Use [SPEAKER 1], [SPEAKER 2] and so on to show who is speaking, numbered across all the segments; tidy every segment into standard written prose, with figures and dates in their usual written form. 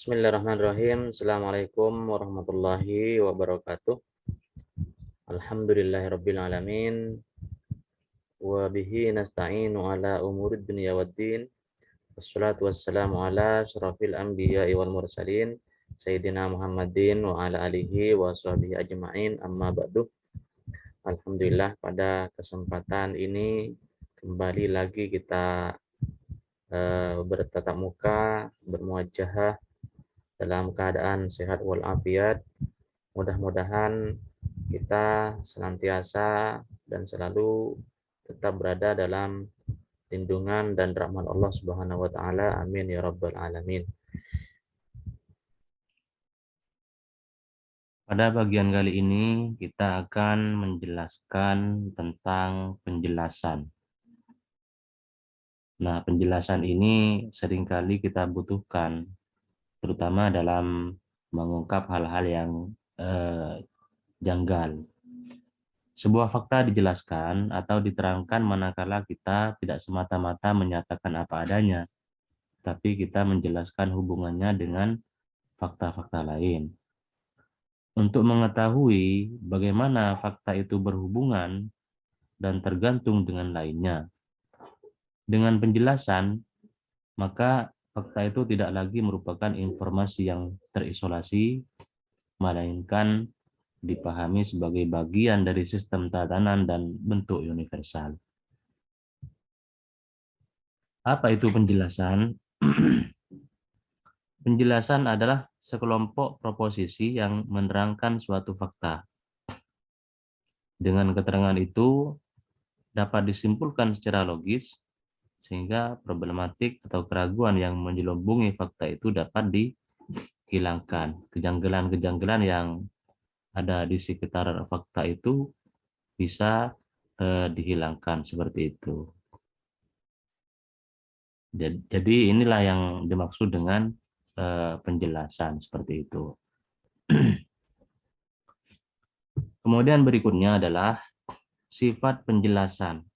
[SPEAKER 1] Bismillahirrahmanirrahim. Assalamualaikum warahmatullahi wabarakatuh. Alhamdulillahirabbil alamin wa bihi nasta'inu ala umurid dunya waddin. Wassalatu wassalamu ala asyrafil anbiya'i wal mursalin sayyidina Muhammadin wa ala alihi wa sahbihi ajma'in, amma ba'du. Alhamdulillah, pada kesempatan ini kembali lagi kita bertatap muka, bermuajahah dalam keadaan sehat walafiat. Mudah-mudahan kita senantiasa dan selalu tetap berada dalam lindungan dan rahmat Allah Subhanahu wa taala. Amin ya rabbal alamin.
[SPEAKER 2] Pada bagian kali ini kita akan menjelaskan tentang penjelasan. Nah, penjelasan ini seringkali kita butuhkan, terutama dalam mengungkap hal-hal yang janggal. Sebuah fakta dijelaskan atau diterangkan manakala kita tidak semata-mata menyatakan apa adanya, tapi kita menjelaskan hubungannya dengan fakta-fakta lain. Untuk mengetahui bagaimana fakta itu berhubungan dan tergantung dengan lainnya, dengan penjelasan, maka fakta itu tidak lagi merupakan informasi yang terisolasi, melainkan dipahami sebagai bagian dari sistem tatanan dan bentuk universal. Apa itu penjelasan? Penjelasan adalah sekelompok proposisi yang menerangkan suatu fakta. Dengan keterangan itu dapat disimpulkan secara logis, sehingga problematik atau keraguan yang menjelubungi fakta itu dapat dihilangkan. Kejanggalan-kejanggalan yang ada di sekitar fakta itu bisa dihilangkan seperti itu. Jadi inilah yang dimaksud dengan penjelasan seperti itu. Kemudian berikutnya adalah sifat penjelasan.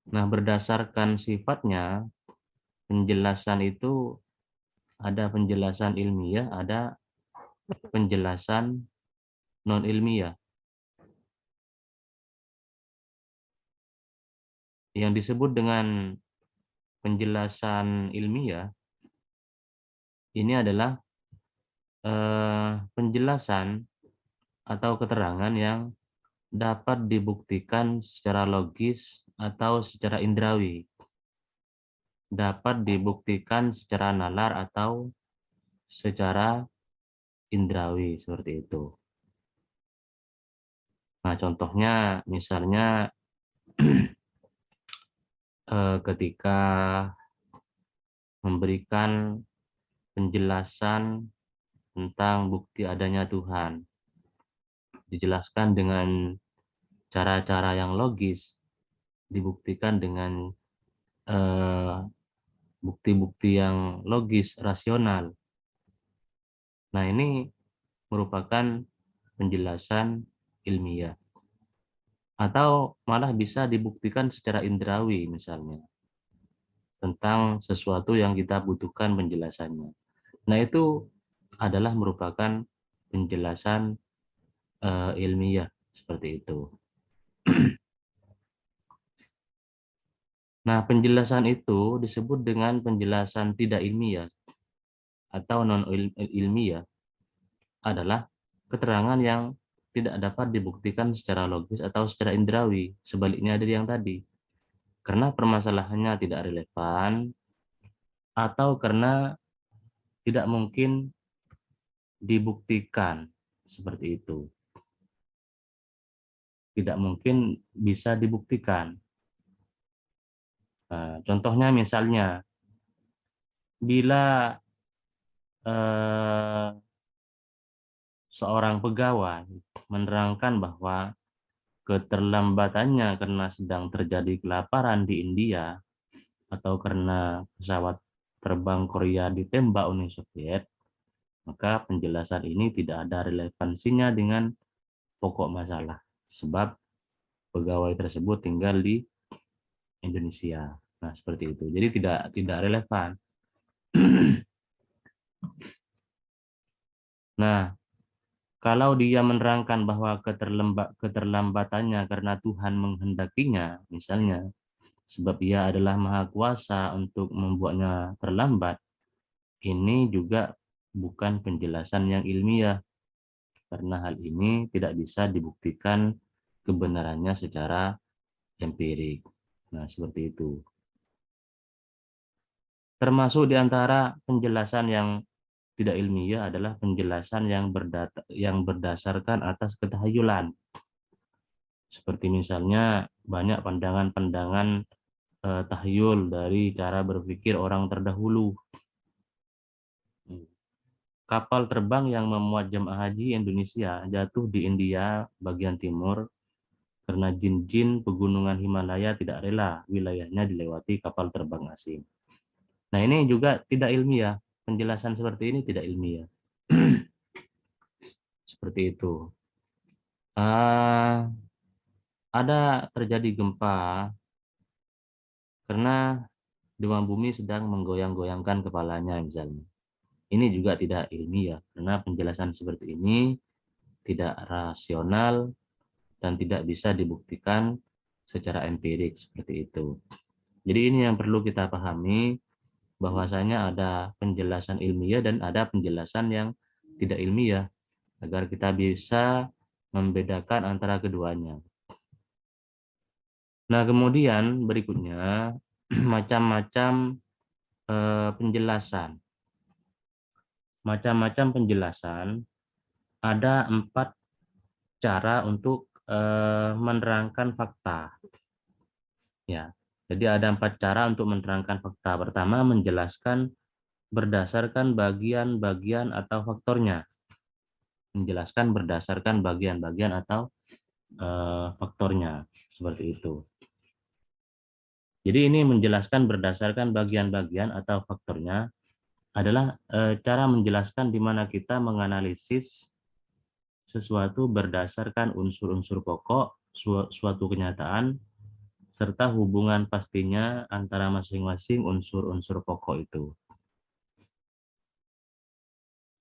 [SPEAKER 2] Nah, berdasarkan sifatnya, penjelasan itu ada penjelasan ilmiah, ada penjelasan non-ilmiah. Yang disebut dengan penjelasan ilmiah ini adalah penjelasan atau keterangan yang dapat dibuktikan secara logis atau secara indrawi, dapat dibuktikan secara nalar atau secara indrawi, seperti itu. Nah, contohnya misalnya ketika memberikan penjelasan tentang bukti adanya Tuhan, dijelaskan dengan cara-cara yang logis, dibuktikan dengan bukti-bukti yang logis, rasional. Nah, ini merupakan penjelasan ilmiah. Atau malah bisa dibuktikan secara indrawi misalnya, tentang sesuatu yang kita butuhkan penjelasannya. Nah, itu adalah merupakan penjelasan ilmiah seperti itu. Nah, penjelasan itu disebut dengan penjelasan tidak ilmiah atau non-ilmiah, adalah keterangan yang tidak dapat dibuktikan secara logis atau secara indrawi, sebaliknya dari yang tadi. Karena permasalahannya tidak relevan, atau karena tidak mungkin dibuktikan, seperti itu. Tidak mungkin bisa dibuktikan. Contohnya misalnya, bila seorang pegawai menerangkan bahwa keterlambatannya karena sedang terjadi kelaparan di India, atau karena pesawat terbang Korea ditembak Uni Soviet, maka penjelasan ini tidak ada relevansinya dengan pokok masalah, sebab pegawai tersebut tinggal di Indonesia. Nah, seperti itu. Jadi tidak relevan. Nah, kalau dia menerangkan bahwa keterlambatannya karena Tuhan menghendakinya, misalnya, sebab ia adalah maha kuasa untuk membuatnya terlambat, ini juga bukan penjelasan yang ilmiah, karena hal ini tidak bisa dibuktikan kebenarannya secara empirik. Nah, seperti itu. Termasuk di antara penjelasan yang tidak ilmiah adalah penjelasan yang berdasarkan atas ketahyulan. Seperti misalnya banyak pandangan-pandangan tahyul dari cara berpikir orang terdahulu. Kapal terbang yang memuat jemaah haji Indonesia jatuh di India bagian timur karena jin-jin pegunungan Himalaya tidak rela wilayahnya dilewati kapal terbang asing. Nah, ini juga tidak ilmiah. Penjelasan seperti ini tidak ilmiah. Seperti itu. Ada terjadi gempa karena demam bumi sedang menggoyang-goyangkan kepalanya misalnya. Ini juga tidak ilmiah karena penjelasan seperti ini tidak rasional dan tidak bisa dibuktikan secara empirik seperti itu. Jadi ini yang perlu kita pahami, bahwasanya ada penjelasan ilmiah dan ada penjelasan yang tidak ilmiah agar kita bisa membedakan antara keduanya. Nah, kemudian berikutnya macam-macam penjelasan. Macam-macam penjelasan, ada 4 cara untuk menerangkan fakta. Ya, jadi ada 4 cara untuk menerangkan fakta. Pertama, menjelaskan berdasarkan bagian-bagian atau faktornya. Menjelaskan berdasarkan bagian-bagian atau faktornya, seperti itu. Jadi ini menjelaskan berdasarkan bagian-bagian atau faktornya adalah cara menjelaskan di mana kita menganalisis sesuatu berdasarkan unsur-unsur pokok, suatu kenyataan, serta hubungan pastinya antara masing-masing unsur-unsur pokok itu.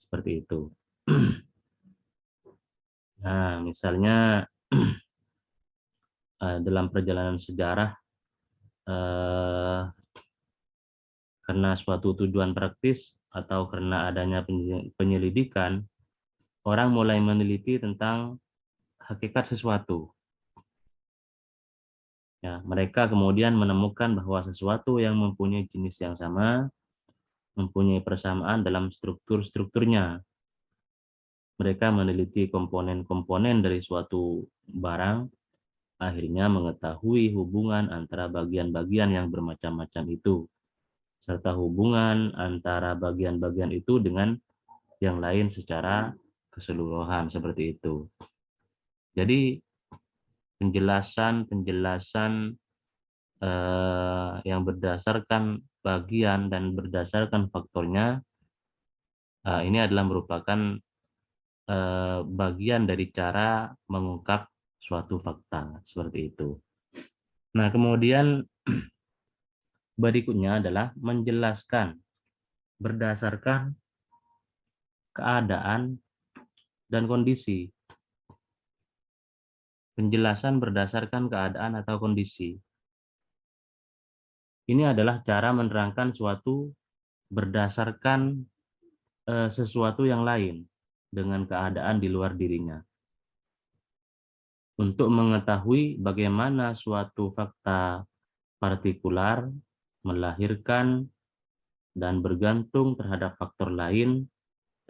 [SPEAKER 2] Seperti itu. Nah, misalnya dalam perjalanan sejarah, karena suatu tujuan praktis atau karena adanya penyelidikan, orang mulai meneliti tentang hakikat sesuatu. Ya, mereka kemudian menemukan bahwa sesuatu yang mempunyai jenis yang sama, mempunyai persamaan dalam strukturnya. Mereka meneliti komponen-komponen dari suatu barang, akhirnya mengetahui hubungan antara bagian-bagian yang bermacam-macam itu, serta hubungan antara bagian-bagian itu dengan yang lain secara keseluruhan, seperti itu. Jadi penjelasan yang berdasarkan bagian dan berdasarkan faktornya, ini adalah merupakan bagian dari cara mengungkap suatu fakta, seperti itu. Nah, kemudian berikutnya adalah menjelaskan berdasarkan keadaan dan kondisi. Penjelasan berdasarkan keadaan atau kondisi. Ini adalah cara menerangkan suatu berdasarkan sesuatu yang lain dengan keadaan di luar dirinya. Untuk mengetahui bagaimana suatu fakta partikular melahirkan dan bergantung terhadap faktor lain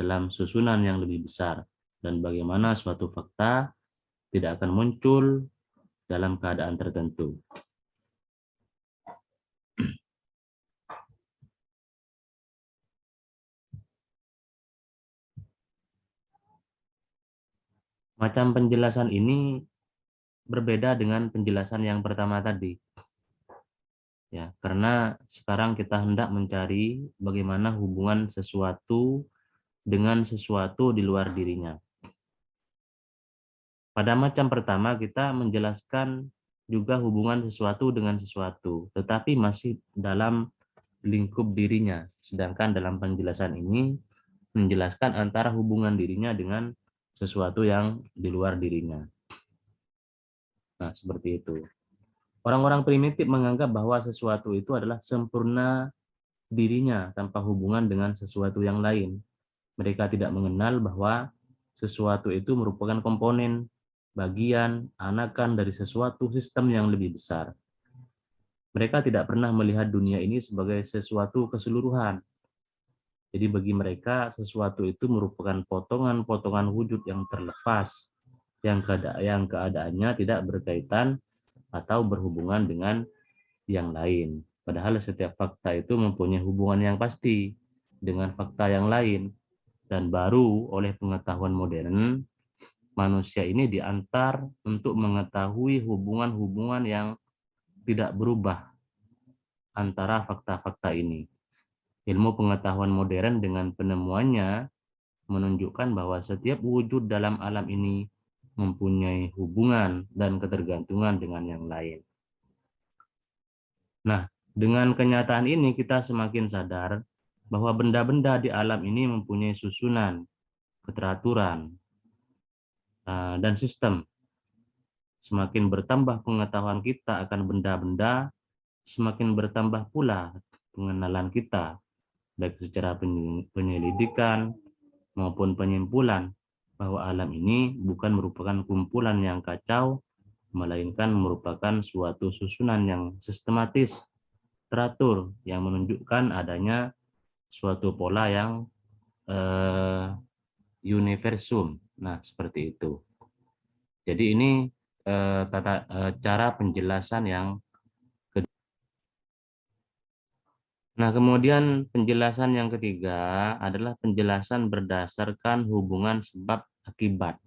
[SPEAKER 2] dalam susunan yang lebih besar, dan bagaimana suatu fakta tidak akan muncul dalam keadaan tertentu. Macam penjelasan ini berbeda dengan penjelasan yang pertama tadi. Ya, karena sekarang kita hendak mencari bagaimana hubungan sesuatu dengan sesuatu di luar dirinya. Pada macam pertama kita menjelaskan juga hubungan sesuatu dengan sesuatu, tetapi masih dalam lingkup dirinya. Sedangkan dalam penjelasan ini menjelaskan antara hubungan dirinya dengan sesuatu yang di luar dirinya. Nah, seperti itu. Orang-orang primitif menganggap bahwa sesuatu itu adalah sempurna dirinya tanpa hubungan dengan sesuatu yang lain. Mereka tidak mengenal bahwa sesuatu itu merupakan komponen, bagian, anakan dari sesuatu sistem yang lebih besar. Mereka tidak pernah melihat dunia ini sebagai sesuatu keseluruhan. Jadi bagi mereka sesuatu itu merupakan potongan-potongan wujud yang terlepas, yang keadaannya tidak berkaitan atau berhubungan dengan yang lain. Padahal setiap fakta itu mempunyai hubungan yang pasti dengan fakta yang lain. Dan baru oleh pengetahuan modern, manusia ini diantar untuk mengetahui hubungan-hubungan yang tidak berubah antara fakta-fakta ini. Ilmu pengetahuan modern dengan penemuannya menunjukkan bahwa setiap wujud dalam alam ini mempunyai hubungan dan ketergantungan dengan yang lain. Nah, dengan kenyataan ini kita semakin sadar bahwa benda-benda di alam ini mempunyai susunan, keteraturan, dan sistem. Semakin bertambah pengetahuan kita akan benda-benda, semakin bertambah pula pengenalan kita, baik secara penyelidikan maupun penyimpulan bahwa alam ini bukan merupakan kumpulan yang kacau, melainkan merupakan suatu susunan yang sistematis, teratur, yang menunjukkan adanya suatu pola yang universum. Nah, seperti itu. Jadi ini cara penjelasan yang kedua. Nah, kemudian penjelasan yang ketiga adalah penjelasan berdasarkan hubungan sebab akibat.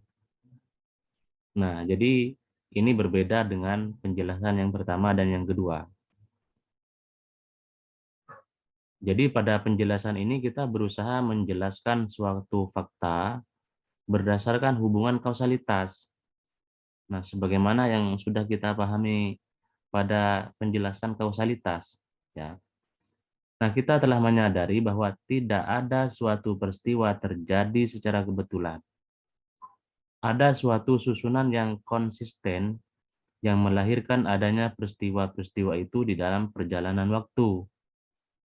[SPEAKER 2] Nah, jadi ini berbeda dengan penjelasan yang pertama dan yang kedua. Jadi pada penjelasan ini kita berusaha menjelaskan suatu fakta berdasarkan hubungan kausalitas. Nah, sebagaimana yang sudah kita pahami pada penjelasan kausalitas, ya. Nah, kita telah menyadari bahwa tidak ada suatu peristiwa terjadi secara kebetulan. Ada suatu susunan yang konsisten yang melahirkan adanya peristiwa-peristiwa itu di dalam perjalanan waktu.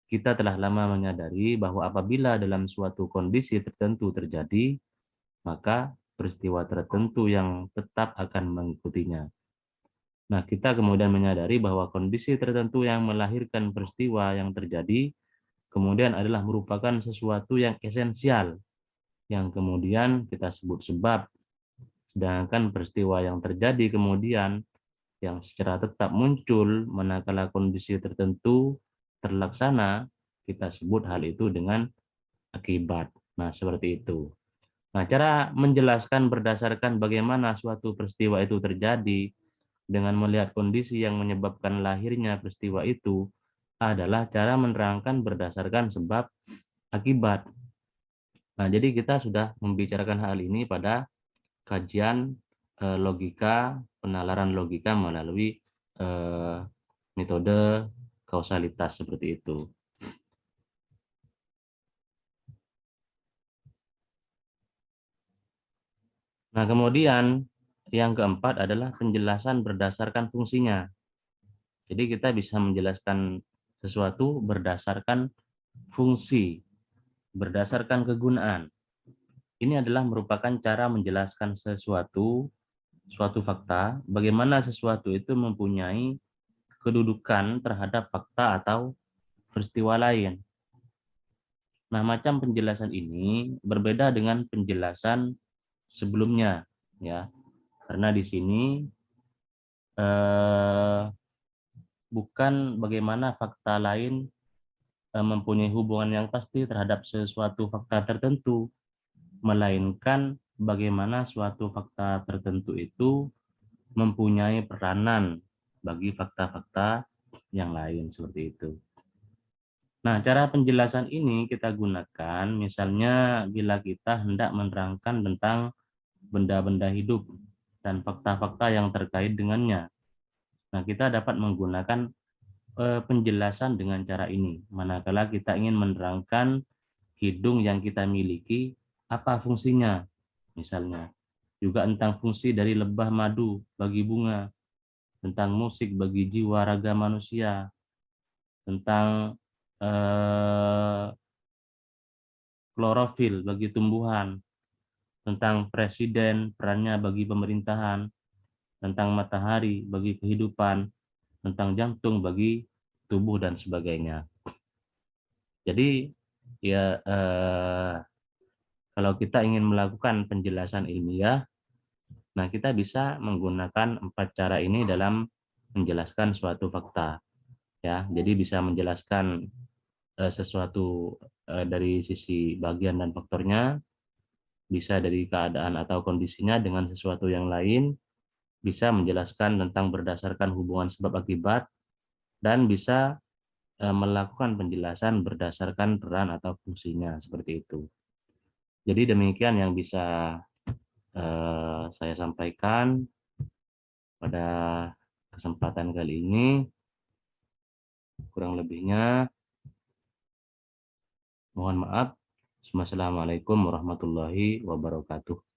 [SPEAKER 2] Kita telah lama menyadari bahwa apabila dalam suatu kondisi tertentu terjadi, maka peristiwa tertentu yang tetap akan mengikutinya. Nah, kita kemudian menyadari bahwa kondisi tertentu yang melahirkan peristiwa yang terjadi kemudian adalah merupakan sesuatu yang esensial, yang kemudian kita sebut sebab. Sedangkan peristiwa yang terjadi kemudian yang secara tetap muncul manakala kondisi tertentu terlaksana, kita sebut hal itu dengan akibat. Nah, seperti itu. Nah, cara menjelaskan berdasarkan bagaimana suatu peristiwa itu terjadi dengan melihat kondisi yang menyebabkan lahirnya peristiwa itu adalah cara menerangkan berdasarkan sebab akibat. Nah, jadi kita sudah membicarakan hal ini pada kajian logika, penalaran logika melalui metode kausalitas seperti itu. Nah, kemudian yang keempat adalah penjelasan berdasarkan fungsinya. Jadi kita bisa menjelaskan sesuatu berdasarkan fungsi, berdasarkan kegunaan. Ini adalah merupakan cara menjelaskan suatu fakta, bagaimana sesuatu itu mempunyai kedudukan terhadap fakta atau peristiwa lain. Nah, macam penjelasan ini berbeda dengan penjelasan sebelumnya, ya, karena di sini bukan bagaimana fakta lain mempunyai hubungan yang pasti terhadap sesuatu fakta tertentu, melainkan bagaimana suatu fakta tertentu itu mempunyai peranan bagi fakta-fakta yang lain seperti itu. Nah, cara penjelasan ini kita gunakan misalnya bila kita hendak menerangkan tentang benda-benda hidup dan fakta-fakta yang terkait dengannya. Nah, kita dapat menggunakan penjelasan dengan cara ini. Manakala kita ingin menerangkan hidung yang kita miliki apa fungsinya, misalnya. Juga tentang fungsi dari lebah madu bagi bunga, tentang musik bagi jiwa raga manusia, tentang klorofil bagi tumbuhan, tentang presiden perannya bagi pemerintahan, tentang matahari bagi kehidupan, tentang jantung bagi tubuh dan sebagainya. Jadi ya kalau kita ingin melakukan penjelasan ilmiah, nah kita bisa menggunakan 4 cara ini dalam menjelaskan suatu fakta. Ya, jadi bisa menjelaskan sesuatu dari sisi bagian dan faktornya, bisa dari keadaan atau kondisinya dengan sesuatu yang lain, bisa menjelaskan tentang berdasarkan hubungan sebab akibat, dan bisa melakukan penjelasan berdasarkan peran atau fungsinya, seperti itu. Jadi demikian yang bisa saya sampaikan pada kesempatan kali ini. Kurang lebihnya mohon maaf. Wassalamualaikum warahmatullahi wabarakatuh.